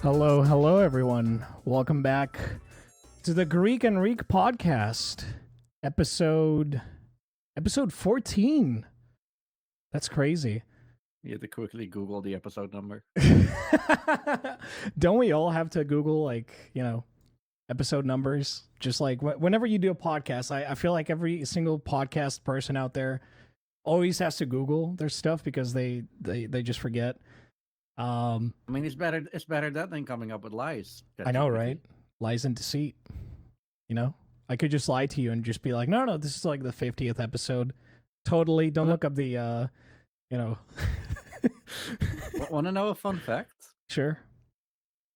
Hello, hello, everyone. Welcome back to the Greek&Riek podcast, episode 14. That's crazy. You had to quickly Google the episode number. Don't we all have to Google episode numbers? Just like whenever you do a podcast, I feel like every single podcast person out there always has to Google their stuff because they just forget. I mean, it's better that than coming up with lies. I know, right? Lies and deceit. You know, I could just lie to you and just be like, no, this is like the 50th episode. Totally. Don't look up the, Want to know a fun fact? Sure.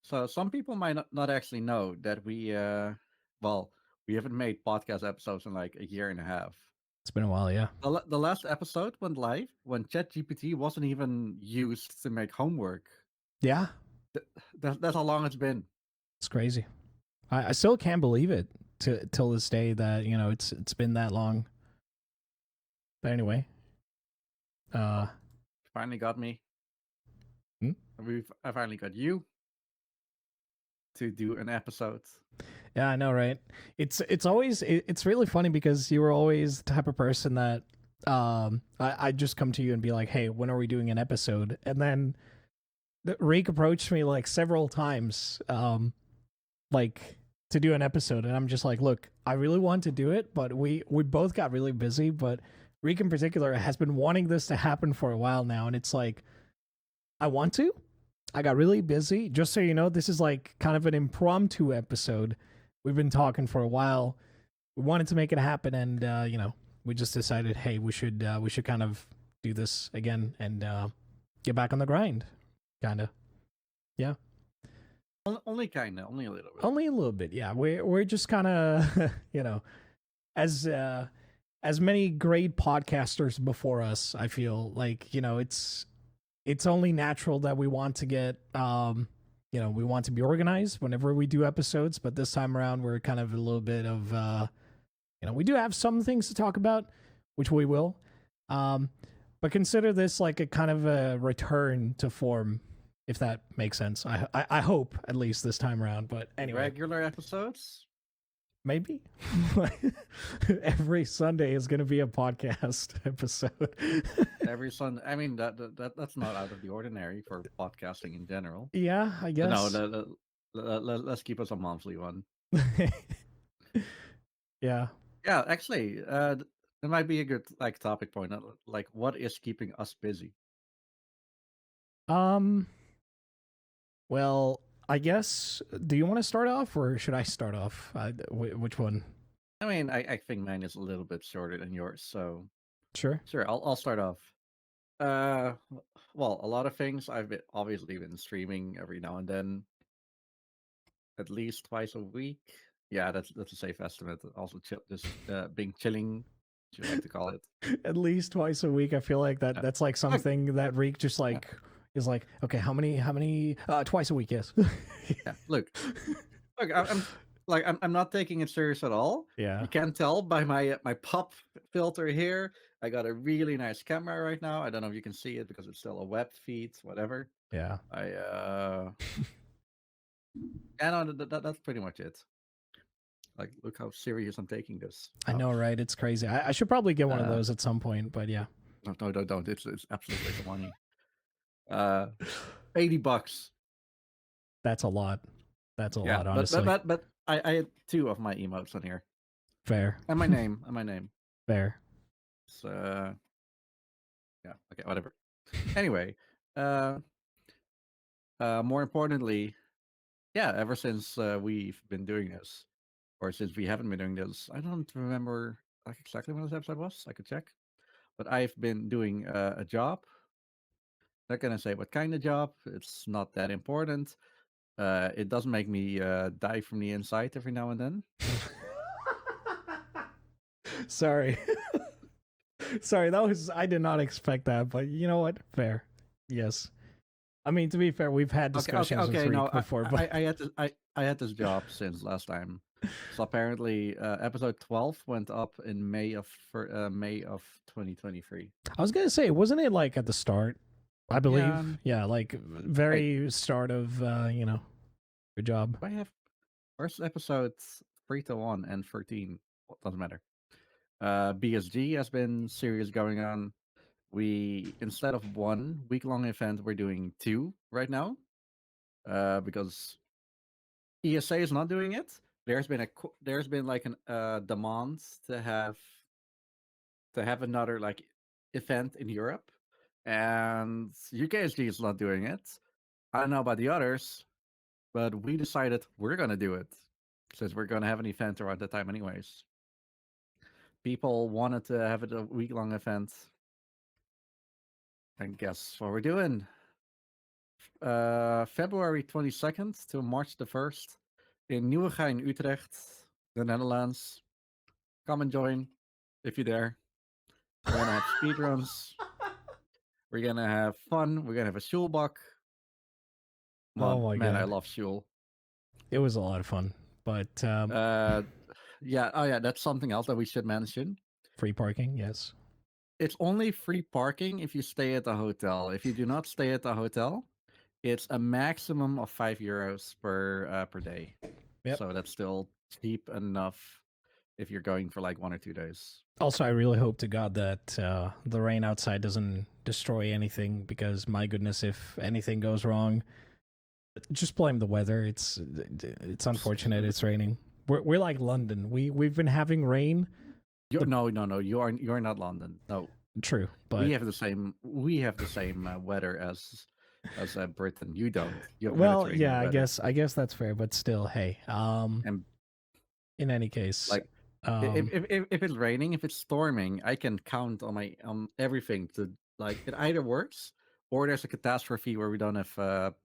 So some people might not actually know that we haven't made podcast episodes in like a year and a half. It's been a while, yeah. The last episode went live when ChatGPT wasn't even used to make homework. Yeah. That's how long it's been. It's crazy. I still can't believe it till this day that, it's been that long. But anyway. Finally got me. Hmm? I finally got you to do an episode. Yeah, I know, right? It's really funny because you were always the type of person that I just come to you and be like, hey, when are we doing an episode? And then Riek approached me like several times like to do an episode, and I'm just like, look, I really want to do it, but we both got really busy. But Riek in particular has been wanting this to happen for a while now, and it's like, I want to. I got really busy. Just so you know, this is like kind of an impromptu episode. We've been talking for a while. We wanted to make it happen, and we just decided, hey, we should kind of do this again and get back on the grind, kind of. Yeah. Only kind of, only a little bit. Only a little bit, yeah. We're just kind of, as many great podcasters before us. I feel like it's only natural that we want to get we want to be organized whenever we do episodes, but this time around we're kind of a little bit of we do have some things to talk about, which we will, but consider this like a kind of a return to form, if that makes sense. I hope, at least this time around. But anyway, regular episodes, maybe. Every Sunday is going to be a podcast episode. Every Sunday. I mean, that's not out of the ordinary for podcasting in general. Yeah, I guess. No, let's keep us a monthly one. Yeah. Yeah, actually, it might be a good topic point. Like, what is keeping us busy? Well, I guess. Do you want to start off, or should I start off? Which one? I mean, I think mine is a little bit shorter than yours, so Sure. I'll start off. Well, a lot of things. I've obviously been streaming every now and then, at least twice a week. Yeah, that's a safe estimate. Also, just being chilling, as you like to call it. At least twice a week. I feel like that's like something that Riek just like is like. Okay, how many? Twice a week, yes. Yeah. Look, I'm not taking it serious at all. Yeah. You can tell by my pop filter here. I got a really nice camera right now. I don't know if you can see it because it's still a web feed, whatever. Yeah. That's pretty much it. Like, look how serious I'm taking this. I know, right? It's crazy. I should probably get one of those at some point, but yeah. No, don't. It's absolutely the money. $80. That's a lot. That's a lot, honestly. But I had 2 of my emotes on here. Fair. And my name. Fair. So, yeah. Okay. Whatever. Anyway, more importantly, yeah. Ever since we've been doing this, or since we haven't been doing this, I don't remember exactly when this episode was. I could check, but I've been doing a job. Not gonna say what kind of job. It's not that important. It does make me die from the inside every now and then. Sorry. Sorry, I did not expect that, but you know what? Fair. Yes. I mean, to be fair, we've had discussions before. But I had this job since last time. So apparently, episode 12 went up in May of 2023. I was gonna say, wasn't it like at the start? I believe, yeah, like very start of Good job. I have first episodes 3 to 1 and 13. Well, doesn't matter. BSG has been series going on. We instead of 1 week-long event, we're doing 2 right now. Because ESA is not doing it. There's been like an demand to have another like event in Europe, and UKSG is not doing it. I don't know about the others, but we decided we're gonna do it since we're gonna have an event around that time anyways. People wanted to have it a week-long event, and guess what we're doing? February 22nd to March the 1st in Nieuwegein, Utrecht, the Netherlands. Come and join if you're there. We're gonna have speedruns. We're gonna have fun. We're gonna have a Shulbach. Oh Well, my man, I god, love Shul. it was a lot of fun. But Yeah. Oh, yeah. That's something else that we should mention. free parking, yes. It's only free parking if you stay at the hotel. If you do not stay at the hotel, it's a maximum of €5 per day. Yep. So that's still cheap enough if you're going for like 1 or 2 days. Also, I really hope to God that the rain outside doesn't destroy anything, because my goodness, if anything goes wrong, just blame the weather. It's unfortunate. It's raining. We're like London. We've been having rain. No. You're not London. No, True, but we have the same weather as Britain. You don't. You have well, Mediterranean yeah, weather. I guess that's fair. But still, hey, And in any case, like if it's raining, if it's storming, I can count on my everything to like it either works or there's a catastrophe where we don't have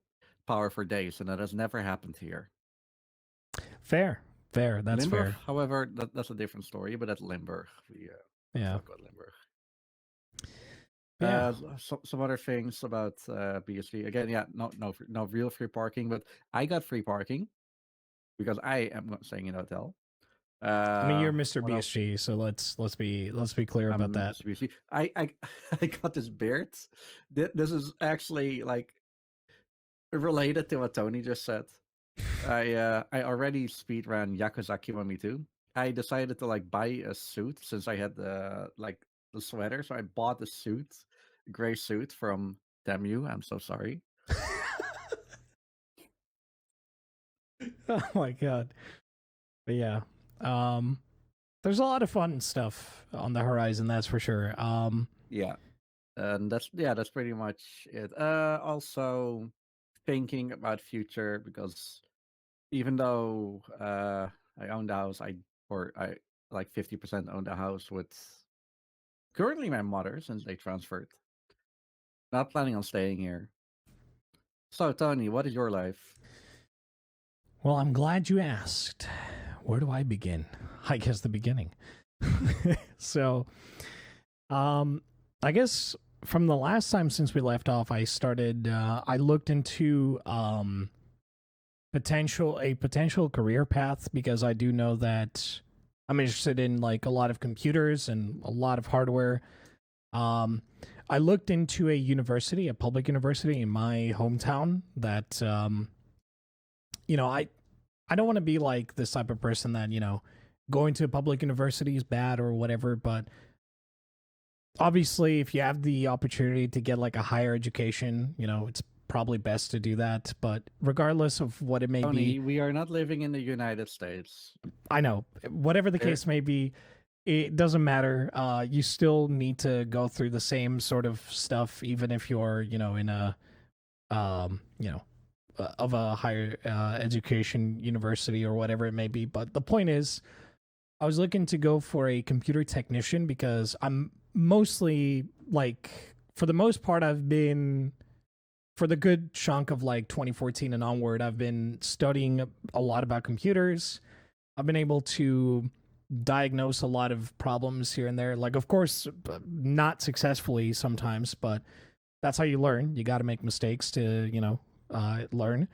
power for days, and that has never happened here. fair, that's Limburg, fair. however, that's a different story, but that's Limburg. We Yeah, talk about Limburg. yeah. Some other things about BSV. Again, yeah, no real free parking, but I got free parking because I am not staying in a hotel. I mean, you're Mr. What else? BSG, so let's be clear about that. Mr. I I got this beard. This is actually like related to what Tony just said. I already speedran Yakuza Kiwami 2. I decided to like buy a suit since I had the sweater, so I bought the suit, gray suit from Demu. I'm so sorry. Oh my god. But yeah. There's a lot of fun stuff on the horizon, that's for sure. Yeah, and that's pretty much it. Also thinking about future because even though I own the house, I like 50% own the house with currently my mother since they transferred. Not planning on staying here. So Tony, what is your life? Well, I'm glad you asked. Where do I begin? I guess the beginning. So, I guess from the last time since we left off, I looked into potential career path, because I do know that I'm interested in like a lot of computers and a lot of hardware. I looked into a public university in my hometown that I don't want to be like this type of person that, going to a public university is bad or whatever, but obviously if you have the opportunity to get like a higher education, it's probably best to do that. But regardless of what it may Tony, be, we are not living in the United States. I know, whatever the There- case may be, it doesn't matter. You still need to go through the same sort of stuff, even if you're, in a, of a higher education university or whatever it may be. But the point is, I was looking to go for a computer technician because I'm mostly like, for the most part, for the good chunk of like 2014 and onward, I've been studying a lot about computers. I've been able to diagnose a lot of problems here and there. Like, of course, not successfully sometimes, but that's how you learn. You got to make mistakes to, learn.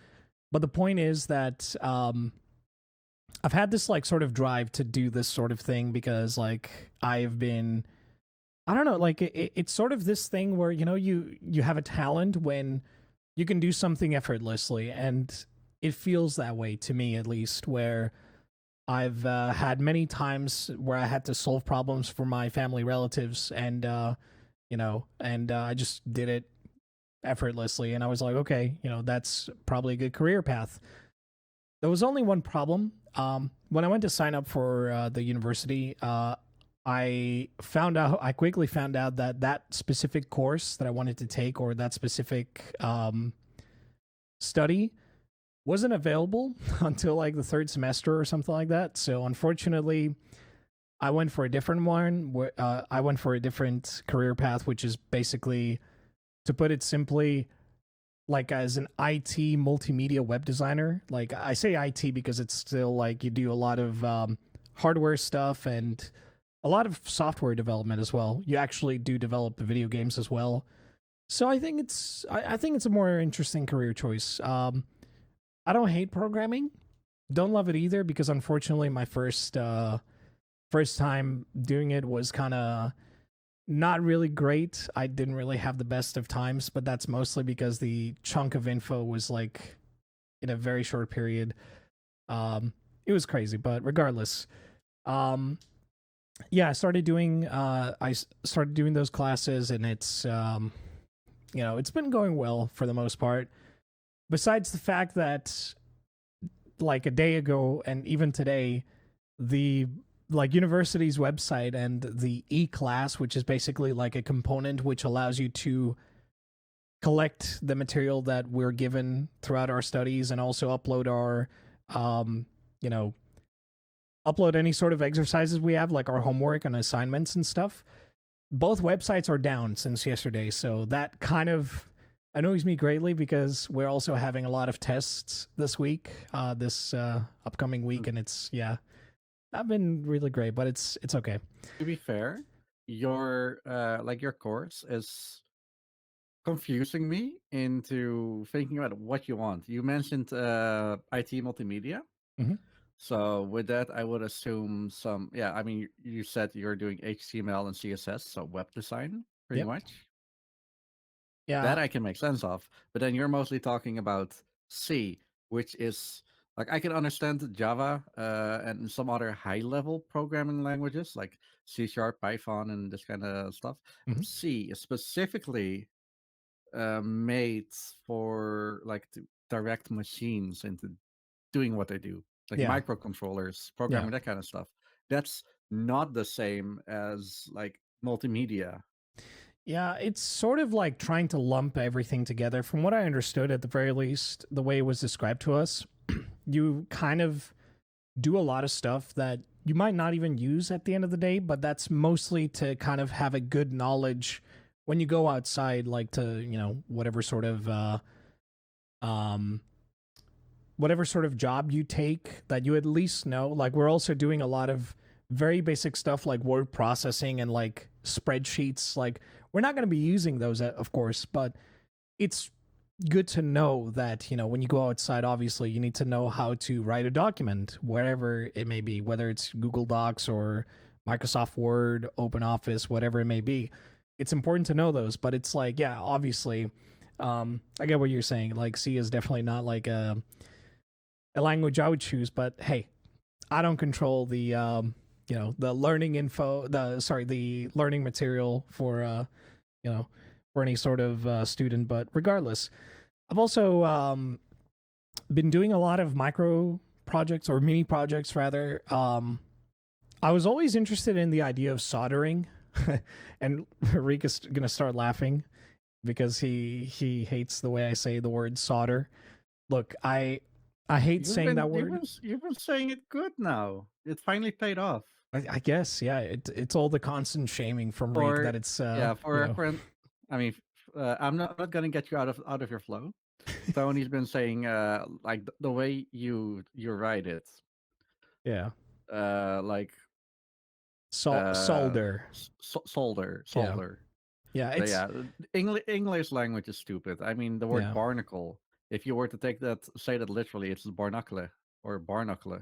But the point is that I've had this like sort of drive to do this sort of thing because like I don't know, like it's sort of this thing where you have a talent when you can do something effortlessly, and it feels that way to me, at least, where I've had many times where I had to solve problems for my family relatives, and I just did it effortlessly, and I was like, okay, that's probably a good career path. There was only one problem. When I went to sign up for the university, I quickly found out that that specific course that I wanted to take, or that specific study, wasn't available until like the third semester or something like that. So unfortunately, I went for a different one. I went for a different career path, which is basically, to put it simply, like as an IT multimedia web designer. Like I say IT because it's still like you do a lot of hardware stuff and a lot of software development as well. You actually do develop video games as well. So I think it's a more interesting career choice. I don't hate programming. Don't love it either because unfortunately my first time doing it was kind of not really great. I didn't really have the best of times, but that's mostly because the chunk of info was like in a very short period. It was crazy, but regardless, um, yeah, I started doing those classes, and it's been going well for the most part. Besides the fact that like a day ago and even today, the like university's website and the e-class, which is basically like a component which allows you to collect the material that we're given throughout our studies and also upload our you know upload any sort of exercises we have, like our homework and assignments and stuff. Both websites are down since yesterday, so that kind of annoys me greatly because we're also having a lot of tests this week, this upcoming week, and it's yeah, not been really great, but it's okay. To be fair, your course is confusing me into thinking about what you want. You mentioned IT multimedia. Mm-hmm. So with that, I would assume some. Yeah, I mean, you said you're doing HTML and CSS, so web design, pretty Yep. much. That Yeah. I can make sense of. But then you're mostly talking about C, which is like I can understand Java and some other high-level programming languages like C Sharp, Python, and this kind of stuff. Mm-hmm. C is specifically made for like to direct machines into doing what they do, like Yeah. microcontrollers, Yeah. programming, that kind of stuff. That's not the same as like multimedia. Yeah, it's sort of like trying to lump everything together. From what I understood, at the very least, the way it was described to us, you kind of do a lot of stuff that you might not even use at the end of the day, but that's mostly to kind of have a good knowledge when you go outside, like to, um, whatever sort of job you take, that you at least know. Like, we're also doing a lot of very basic stuff like word processing and like spreadsheets. Like, we're not going to be using those, of course, but it's good to know that, when you go outside, obviously you need to know how to write a document, wherever it may be, whether it's Google Docs or Microsoft Word, Open Office, whatever it may be. It's important to know those, but it's like, yeah, obviously, I get what you're saying. Like, C is definitely not like a language I would choose, but hey, I don't control the the learning info, the learning material for you know for any sort of student. But regardless, I've also been doing a lot of micro projects, or mini projects rather. I was always interested in the idea of soldering, and Riek is gonna start laughing because he hates the way I say the word solder. Look, I hate saying that word. You've been saying it good now. It finally paid off. I guess, yeah. It's all the constant shaming from Reek For that it's yeah, for reference, I mean, I'm not gonna get you out of your flow. Tony's been saying like the way you write it, yeah, like solder. solder, Yeah, solder. yeah. But yeah, English language is stupid. I mean, the word Yeah, barnacle. If you were to say that literally, it's barnacle or barnacle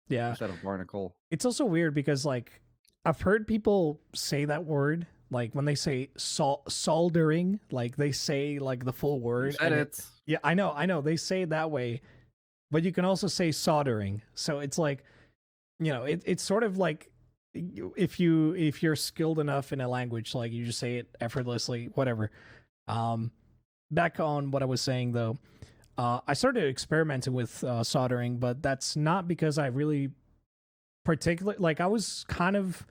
yeah. instead of barnacle. It's also weird because like I've heard people say that word, like when they say soldering, like they say like the full You word, said and it. it. Yeah, I know. They say it that way, but you can also say soldering. So it's like, it's sort of like, if you're skilled enough in a language, like you just say it effortlessly, whatever. Um, Back on what I was saying though, I started experimenting with soldering, but that's not because I really particularly like. I was kind of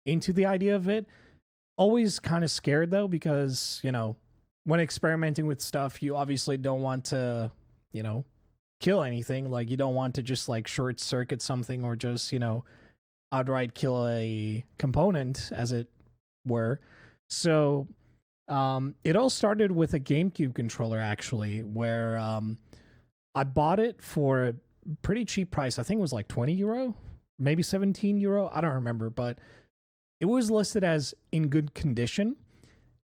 into the idea of it. Always kind of scared though, because when experimenting with stuff, you obviously don't want to, you know, kill anything. Like you don't want to just like short circuit something, or just outright kill a component, as it were. So it all started with a GameCube controller, actually, where I bought it for a pretty cheap price. I think it was like 20 euro, maybe 17 euro. I don't remember, but it was listed as in good condition.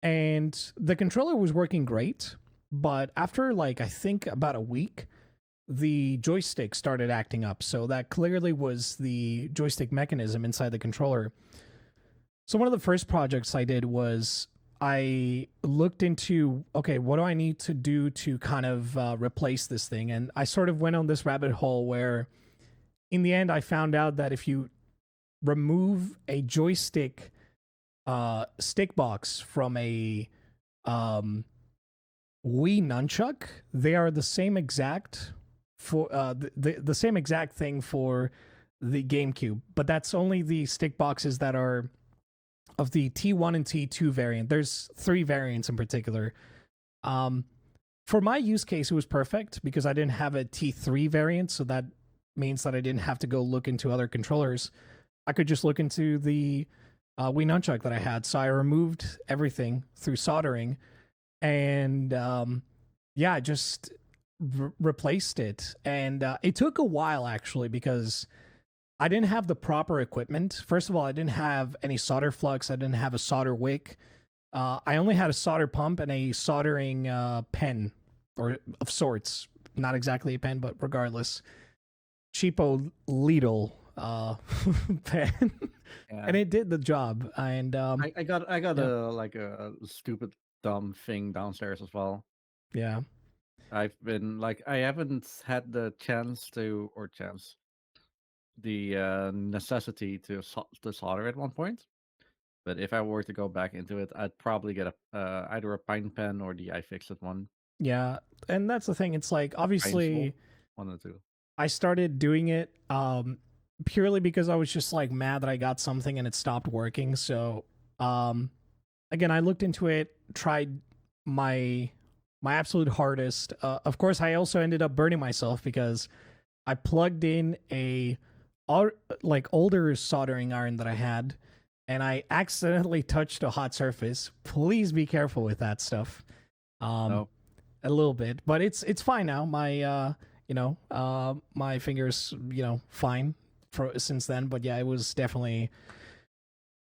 And the controller was working great. But after, like, I think about a week, the joystick started acting up. So that clearly was the joystick mechanism inside the controller. So one of the first projects I did was I looked into, okay, what do I need to do to kind of replace this thing? And I sort of went on this rabbit hole where, in the end, I found out that if you remove a joystick stick box from a um, Wii nunchuck, they are the same exact for the same exact thing for the GameCube, but that's only the stick boxes that are of the T1 and T2 variant. There's three variants in particular. Um, for my use case, it was perfect because I didn't have a T3 variant, so that means that I didn't have to go look into other controllers. I could just look into the Wii nunchuck that I had. So I removed everything through soldering, and yeah, I just replaced it. And it took a while, actually, because I didn't have the proper equipment. First of all, I didn't have any solder flux. I didn't have a solder wick. I only had a solder pump and a soldering pen, or of sorts. Not exactly a pen, but regardless, cheapo Lidl pen, Yeah. and it did the job. And I got yeah, a stupid dumb thing downstairs as well. yeah, I've been like I haven't had the chance to or chance the necessity to solder at one point. But if I were to go back into it, I'd probably get a either a pine pen or the iFixit one. yeah. And that's the thing. It's like, Pine Sol, obviously one of the two. I started doing it purely because I was just like mad that I got something and it stopped working. So um, again, I looked into it, tried my absolute hardest. Of course, I also ended up burning myself because I plugged in a like older soldering iron that I had, and I accidentally touched a hot surface. Please be careful with that stuff. Um, No, a little bit, but it's fine now. My my fingers, fine for since then. But yeah, it was definitely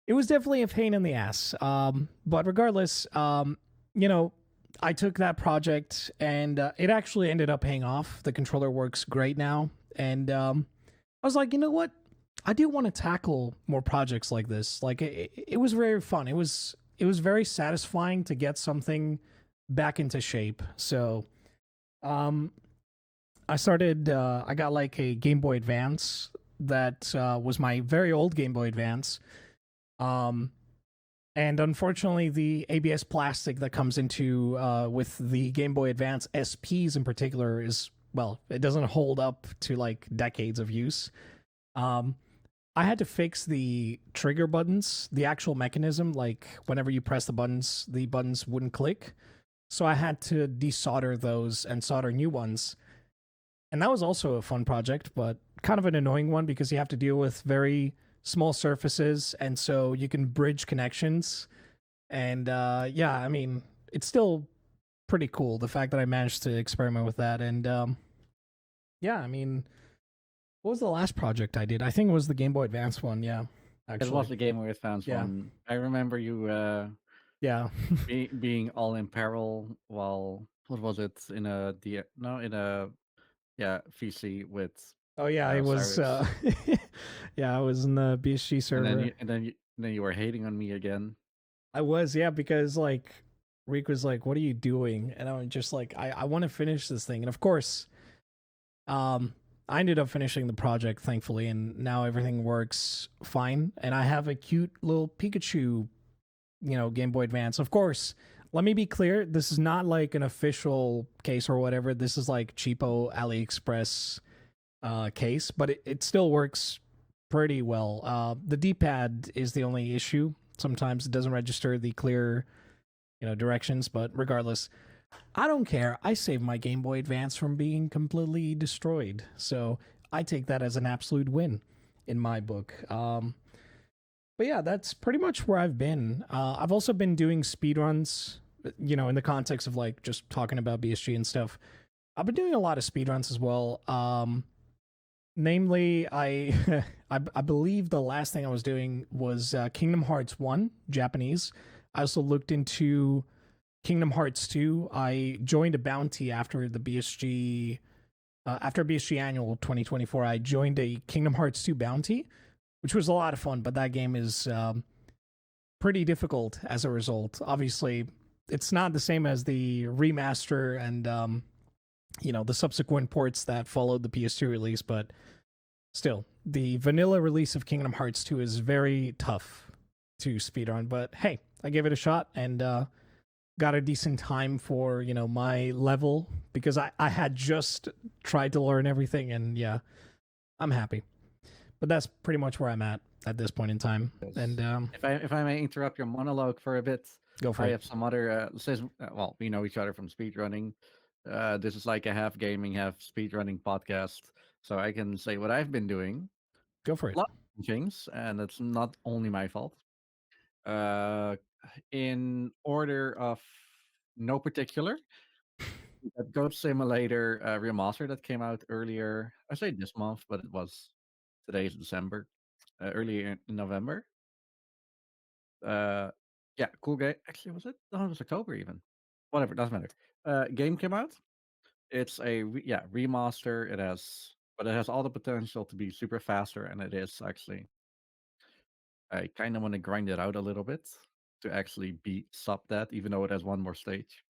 a pain in the ass. But regardless, you know, I took that project, and it actually ended up paying off. The controller works great now, and I was like, you know what? I do want to tackle more projects like this. Like it was very fun. It was very satisfying to get something back into shape. So, um, I started. I got like a Game Boy Advance that was my very old Game Boy Advance. Um, and unfortunately, the ABS plastic that comes into with the Game Boy Advance SPs in particular is, well, it doesn't hold up to like decades of use. Um, I had to fix the trigger buttons, the actual mechanism. Like whenever you press the buttons wouldn't click. So I had to desolder those and solder new ones. And that was also a fun project, but kind of an annoying one because you have to deal with very small surfaces, and so you can bridge connections. And yeah, I mean, it's still pretty cool the fact that I managed to experiment with that. And yeah, I mean, what was the last project I did? I think it was the Game Boy Advance one. Yeah, it was actually. the Game Boy Advance Yeah, one. I remember you yeah. being all in peril while what was it in a no in a VC with Oh yeah, I was. Cyrus, Yeah, I was in the BSG and then server. you were hating on me again. I was, yeah, because like Reek was like, "What are you doing?" And I was just like, "I want to finish this thing." And of course, Um, I ended up finishing the project, thankfully, and now everything works fine. And I have a cute little Pikachu, Game Boy Advance. Of course, let me be clear: this is not like an official case or whatever. This is like cheapo AliExpress case, but it still works pretty well. The D-pad is the only issue. Sometimes it doesn't register the clear, directions, but regardless, I don't care. I saved my Game Boy Advance from being completely destroyed. So I take that as an absolute win in my book. But yeah, that's pretty much where I've been. I've also been doing speedruns, in the context of like just talking about BSG and stuff. I've been doing a lot of speedruns as well. Namely, I, I believe the last thing I was doing was Kingdom Hearts 1, Japanese. I also looked into Kingdom Hearts 2. I joined a bounty after the BSG, after BSG Annual 2024. I joined a Kingdom Hearts 2 bounty, which was a lot of fun, but that game is pretty difficult as a result. Obviously, it's not the same as the remaster and the subsequent ports that followed the PS2 release, but still, the vanilla release of Kingdom Hearts 2 is very tough to speedrun. But hey, I gave it a shot and got a decent time for my level because I had just tried to learn everything, and yeah, I'm happy. But that's pretty much where I'm at this point in time. Yes. And If I may interrupt your monologue for a bit, go for I it. have some other since well, we know each other from speedrunning. This is like a half gaming, half speedrunning podcast, so I can say what I've been doing. Go for A it. lot of things, and it's not only my fault. Uh, in order of no particular, that Goat Simulator remaster that came out earlier. I say this month, but it was today is December, earlier in November. Uh, yeah, cool game. Actually, was it? No, it was October even. Whatever, doesn't matter. Game came out. It's a remaster. But it has all the potential to be super faster, and it is actually. I kind of want to grind it out a little bit to actually beat sub that, even though it has one more stage.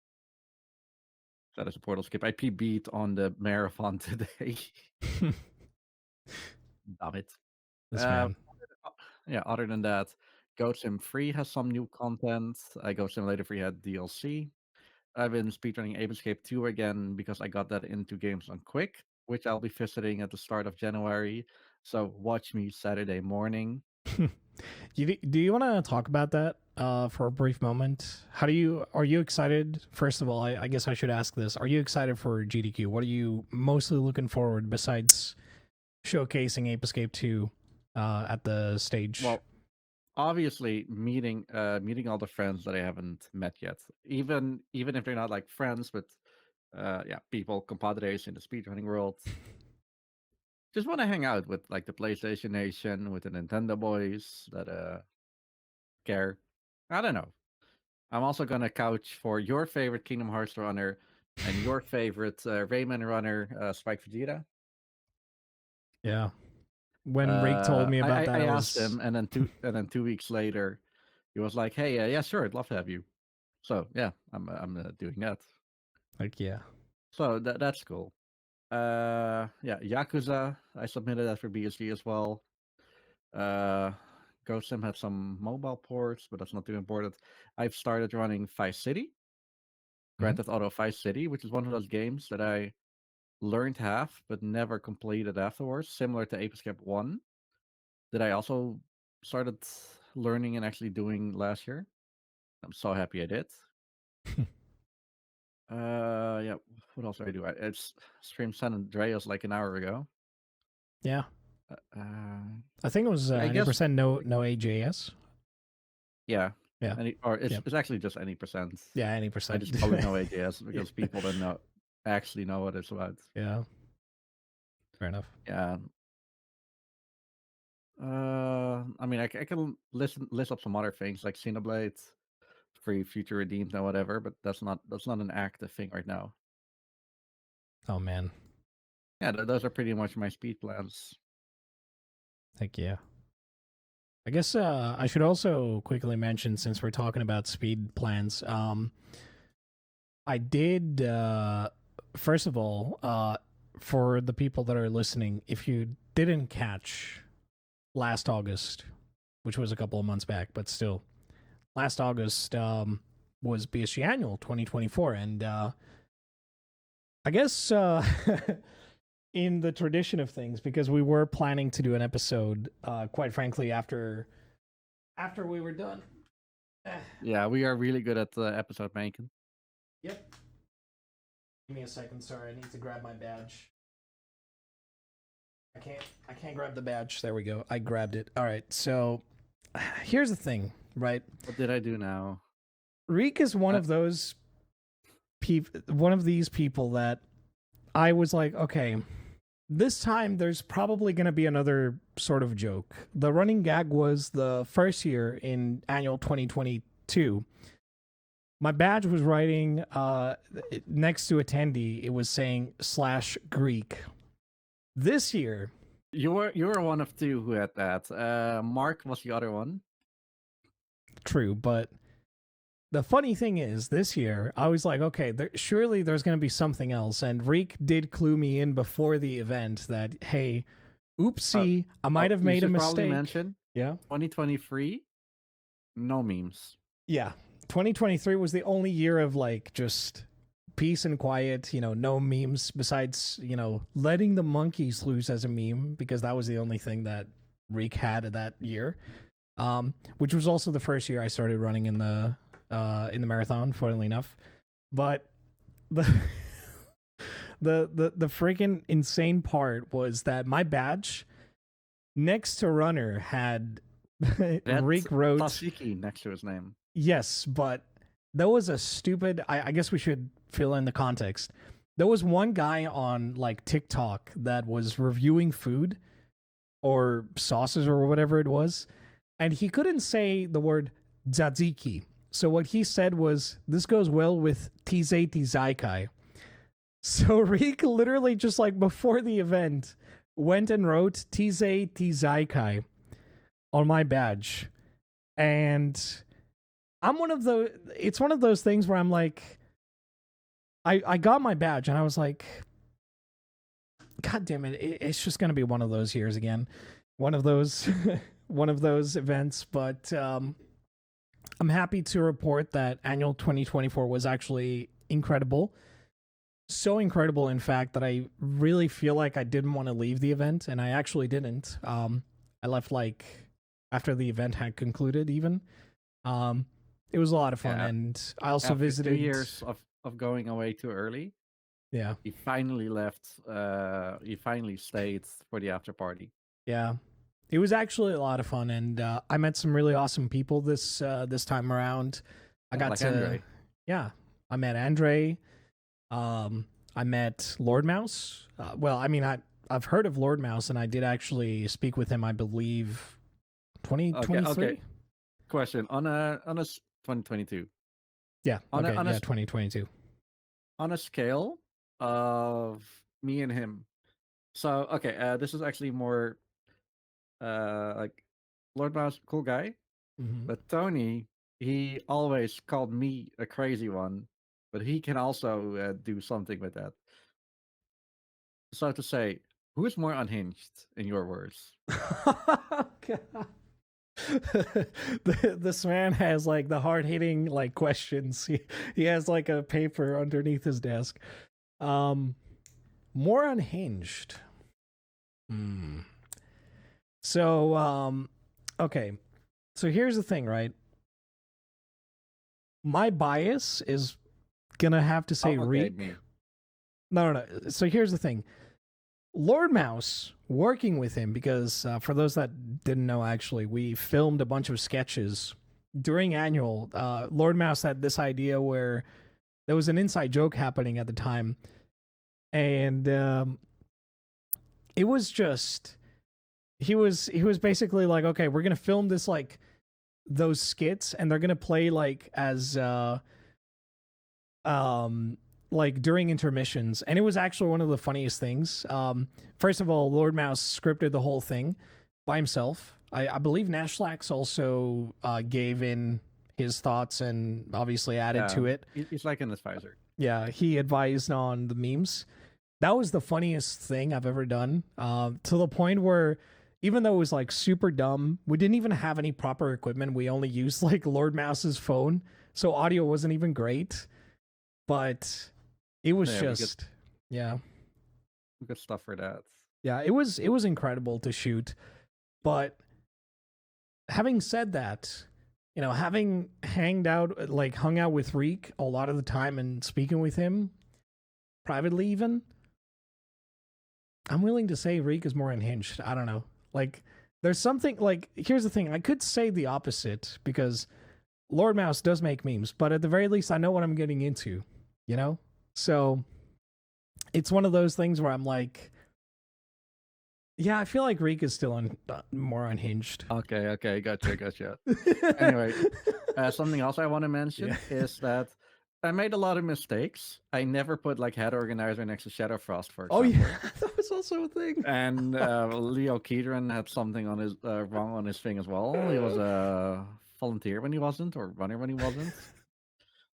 That is a portal skip. I PB'd on the marathon today. Damn it. This Uh, man. yeah, other than that, Goat Sim 3 has some new content. Goat Simulator 3 had DLC. I've been speedrunning Ape Escape 2 again because I got that into games on Quick, which I'll be visiting at the start of January. So watch me Saturday morning. Do you want to talk about that for a brief moment? Are you excited? First of all, I guess I should ask this. Are you excited for GDQ? What are you mostly looking forward besides showcasing Ape Escape 2 at the stage? Well, obviously meeting all the friends that I haven't met yet. Even if they're not like friends, but people, compadres in the speedrunning world. Just want to hang out with like the PlayStation Nation, with the Nintendo boys that care. I don't know. I'm also gonna couch for your favorite Kingdom Hearts runner and your favorite Rayman runner, Spike Vegeta. Yeah. When Rake told me about that, I I asked was him, and then 2 weeks later, he was like, "Hey, yeah, sure, I'd love to have you." So yeah, I'm doing that. like, yeah. So that's cool. Yeah, Yakuza. I submitted that for BSG as well. Ghost Sim had some mobile ports, but that's not too important. I've started running Vice City, Grand Theft Auto Vice City, which is one of those games that I learned half but never completed afterwards, similar to Ape Escape 1, that I also started learning and actually doing last year. I'm so happy I did. Yeah, what else do I do? It's streamed San Andreas like an hour ago. Yeah. Uh, I think it was I any guess, percent no AJS. yeah. Yeah. It's actually just any percent. Yeah, any I percent. just call it no AJS because people don't actually know what it's about. Yeah. Fair enough. Yeah. I mean, I can list up some other things like Xenoblade, Free Future Redeemed, and whatever, but that's not an active thing right now. Oh man. Yeah, those are pretty much my speed plans. Heck yeah. I guess I should also quickly mention, since we're talking about speed plans, I did first of all, for the people that are listening, if you didn't catch last August, which was a couple of months back, but still, last August was BSG Annual 2024, and I guess in the tradition of things, because we were planning to do an episode, quite frankly, after we were done. Yeah, we are really good at episode making. Yep. Give me a second. Sorry, I need to grab my badge. I can't grab the badge. There we go. I grabbed it. All right. So here's the thing, right? What did I do now? Reek is one of those one of these people that I was like, okay, this time there's probably going to be another sort of joke. The running gag was the first year in annual 2022. My badge was writing next to attendee, it was saying /Greek. This year, You were one of two who had that. Mark was the other one. True, but the funny thing is, this year I was like, okay, surely there's going to be something else. And Reek did clue me in before the event that, hey, oopsie, I might have made a mistake. Probably mention, yeah, 2023, no memes. Yeah, 2023 was the only year of like just peace and quiet. No memes besides letting the monkeys loose as a meme, because that was the only thing that Reek had that year. Which was also the first year I started running in the marathon, funnily enough. But the the freaking insane part was that my badge next to runner had Reek wrote Tasiki next to his name. Yes, but there was a stupid. I guess we should fill in the context. There was one guy on like TikTok that was reviewing food or sauces or whatever it was, and he couldn't say the word tzatziki. So what he said was, "This goes well with tize tizaikai." So Reek literally just like before the event went and wrote tize tizaikai on my badge, and I'm one of those. It's one of those things where I'm like, I got my badge and I was like, God damn it! It's just gonna be one of those years again, one of those, one of those events. But I'm happy to report that annual 2024 was actually incredible. So incredible, in fact, that I really feel like I didn't want to leave the event, and I actually didn't. I left like after the event had concluded, even. It was a lot of fun, and I also visited 2 years of going away too early. Yeah, he finally left. He finally stayed for the after party. Yeah, it was actually a lot of fun, and I met some really awesome people this time around. I got to, Andre. Yeah, I met Andre. I met Lord Mouse. Well, I mean, I've heard of Lord Mouse, and I did actually speak with him. I believe 2023. Okay. Question on a 2022. Yeah. On okay. Yeah, 2022. On a scale of me and him. So okay, this is actually more like Lord Mouse, cool guy, but Tony, he always called me a crazy one, but he can also do something with that. So to say, who is more unhinged in your words? This man has like the hard hitting like questions. He has like a paper underneath his desk. More unhinged. So okay. So here's the thing, right? My bias is gonna have to say Reek. No. So here's the thing. Lord Mouse, working with him, because for those that didn't know, actually, we filmed a bunch of sketches during annual. Lord Mouse had this idea where there was an inside joke happening at the time, and it was just he was basically like, okay, we're gonna film this like those skits, and they're gonna play like as like during intermissions, and it was actually one of the funniest things. First of all, Lord Mouse scripted the whole thing by himself. I believe Nashlax also gave in his thoughts and obviously added to it. He's like an advisor. Yeah, he advised on the memes. that was the funniest thing I've ever done. To the point where, even though it was like super dumb, we didn't even have any proper equipment. We only used like Lord Mouse's phone, so audio wasn't even great. But it was Yeah, just, yeah, we get stuff for that. yeah. It was incredible to shoot. But having said that, having hung out with Reek a lot of the time and speaking with him privately, even, I'm willing to say Reek is more unhinged. I don't know. Like, there's something like, here's the thing. I could say the opposite because Lord Mouse does make memes, but at the very least, I know what I'm getting into, you know? So it's one of those things where I'm like, yeah, I feel like Reek is still more unhinged. Okay, gotcha. Anyway, something else I want to mention is that I made a lot of mistakes. I never put like head organizer next to Shadow Frost, for Oh example. yeah, that was also a thing. And Leo Kedron had something on his wrong on his thing as well. He was a volunteer when he wasn't, or runner when he wasn't,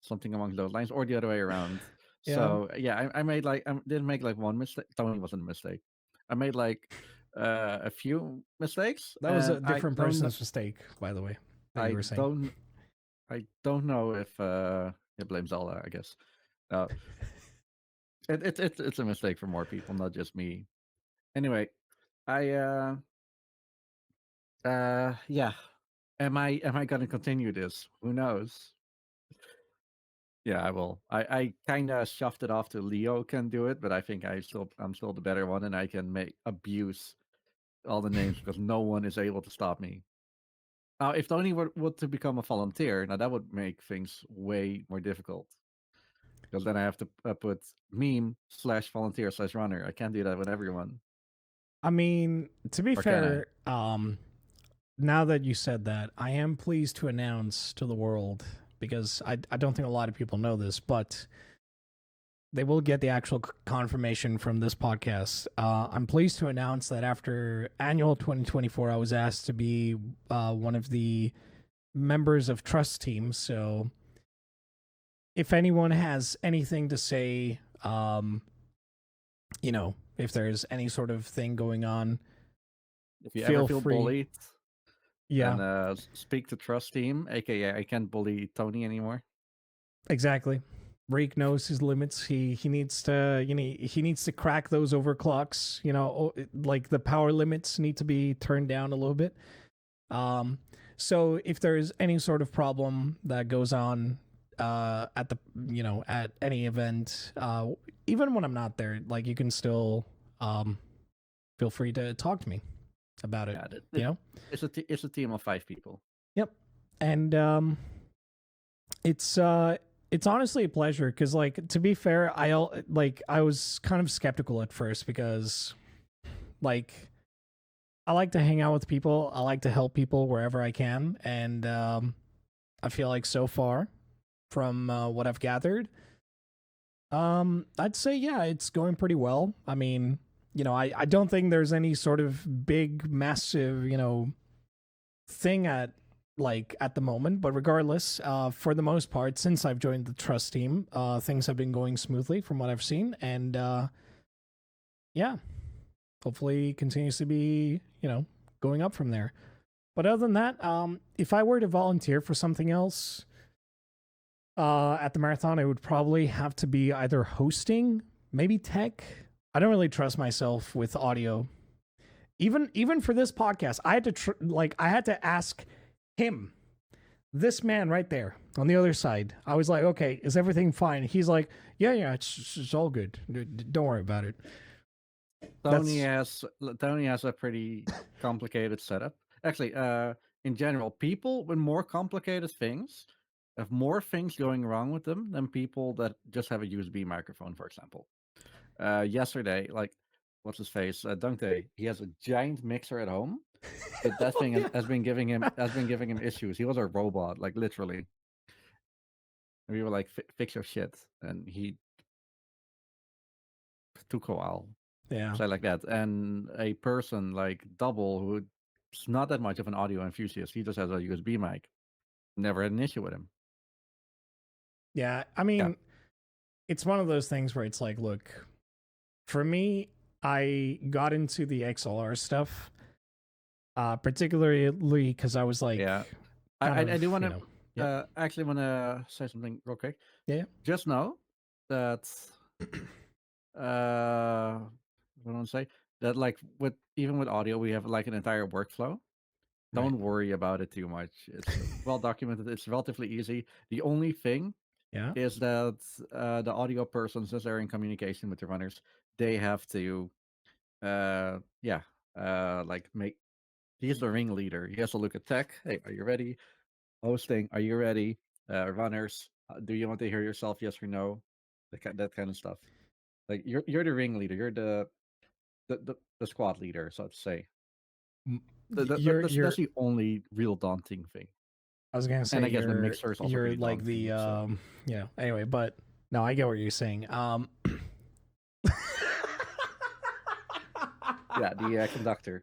something along those lines, or the other way around. Yeah, So yeah, I made like I didn't make like one mistake. Tony wasn't a mistake. I made like a few mistakes, that was and a different person's mistake, by the way, that you I were saying. don't I don't know if it blames Zelda. I guess uh, it's a mistake for more people, not just me. Anyway, I yeah. Am I gonna continue this? Who knows? Yeah, I will. I kind of shoved it off to Leo can do it, but I think I'm still the better one, and I can make abuse all the names because no one is able to stop me. Now, if Tony were to become a volunteer, now that would make things way more difficult because then I have to put meme slash volunteer slash runner. I can't do that with everyone, I mean, to be or can I? fair, now that you said that, I am pleased to announce to the world, because I don't think a lot of people know this, but they will get the actual confirmation from this podcast. I'm pleased to announce that after annual 2024, I was asked to be one of the members of Trust Team. So if anyone has anything to say, if there's any sort of thing going on, If you ever feel feel free. bullied, Yeah, then speak to Trust Team, aka I can't bully Tony anymore. exactly. Reek knows his limits. He needs to he needs to crack those overclocks. Like the power limits need to be turned down a little bit. So if there's any sort of problem that goes on at the at any event, even when I'm not there, like, you can still feel free to talk to me about it. Yeah, it's a team of 5 people. Yep. And it's honestly a pleasure because, like, to be fair, I was kind of skeptical at first because, like, I like to hang out with people. I like to help people wherever I can, and I feel like so far, from what I've gathered, I'd say, yeah, it's going pretty well. I mean, I don't think there's any sort of big, massive, thing at the moment, but regardless, for the most part, since I've joined the Trust Team, things have been going smoothly from what I've seen, and yeah, hopefully continues to be, going up from there. But other than that, if I were to volunteer for something else at the marathon, it would probably have to be either hosting, maybe tech. I don't really trust myself with audio. Even for this podcast, I had to I had to ask him, this man right there on the other side. I was like, okay, is everything fine? He's like, yeah, it's all good. Don't worry about it. Tony has a pretty complicated setup. Actually, in general, people with more complicated things have more things going wrong with them than people that just have a USB microphone, for example. Yesterday, like, what's his face? Dante, he has a giant mixer at home. That thing has been giving him issues. He was a robot, like, literally. And we were like, fix your shit, and he took a while. Yeah. Say like that. And a person like Double, who's not that much of an audio enthusiast, he just has a USB mic. Never had an issue with him. Yeah. I Yeah. mean, it's one of those things where it's like, look, For me, I got into the XLR stuff, particularly because I was like, Yeah, kind I do of, want to yep, actually want to say something real quick. yeah, Just know that what do I want to say that like with even with audio, we have like an entire workflow. right, Don't worry about it too much. It's well documented. It's relatively easy. The only thing yeah, is that the audio person, since they're in communication with the runners, they have to, yeah, like make. He's the ringleader. He has to look at tech. Hey, are you ready? Hosting, are you ready? Runners, do you want to hear yourself? Yes or no? That kind of stuff. Like you're the ringleader. You're the squad leader, so to say. That's you're. the only real daunting thing. I was gonna And say I guess the mixer is also you're pretty like daunting. the So Anyway, but no, I get what you're saying. yeah, the conductor.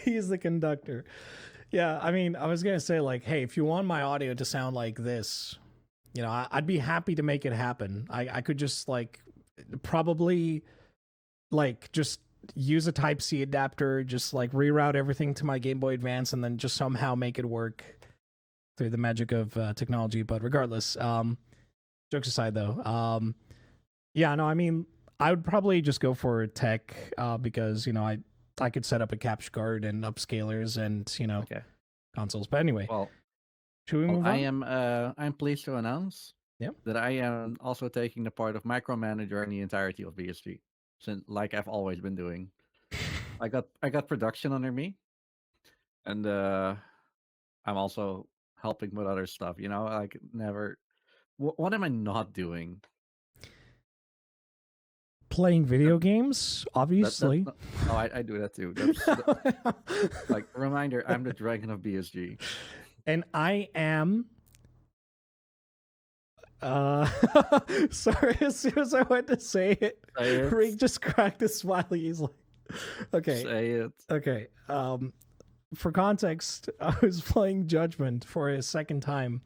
He's the conductor. Yeah, I mean, I was gonna say like, hey, if you want my audio to sound like this, I'd be happy to make it happen. I could just like probably like just use a Type C adapter, just like reroute everything to my Game Boy Advance, and then just somehow make it work through the magic of technology. But regardless, jokes aside though, yeah, no, I mean, I would probably just go for tech because I could set up a capture card and upscalers and Okay. consoles. But anyway, Well, should we move on? I'm pleased to announce Yeah. that I am also taking the part of micromanager in the entirety of BSG, since like I've always been doing. I got production under me, and I'm also helping with other stuff. Like never. What am I not doing? Playing That video games, that's obviously. not. Oh, I do that too. Like reminder. I'm the dragon of BSG. And I am uh sorry, as soon as I went to say it, Say it. Rick just cracked a smiley. He's like, okay, Say it. okay. For context, I was playing Judgment for a second time,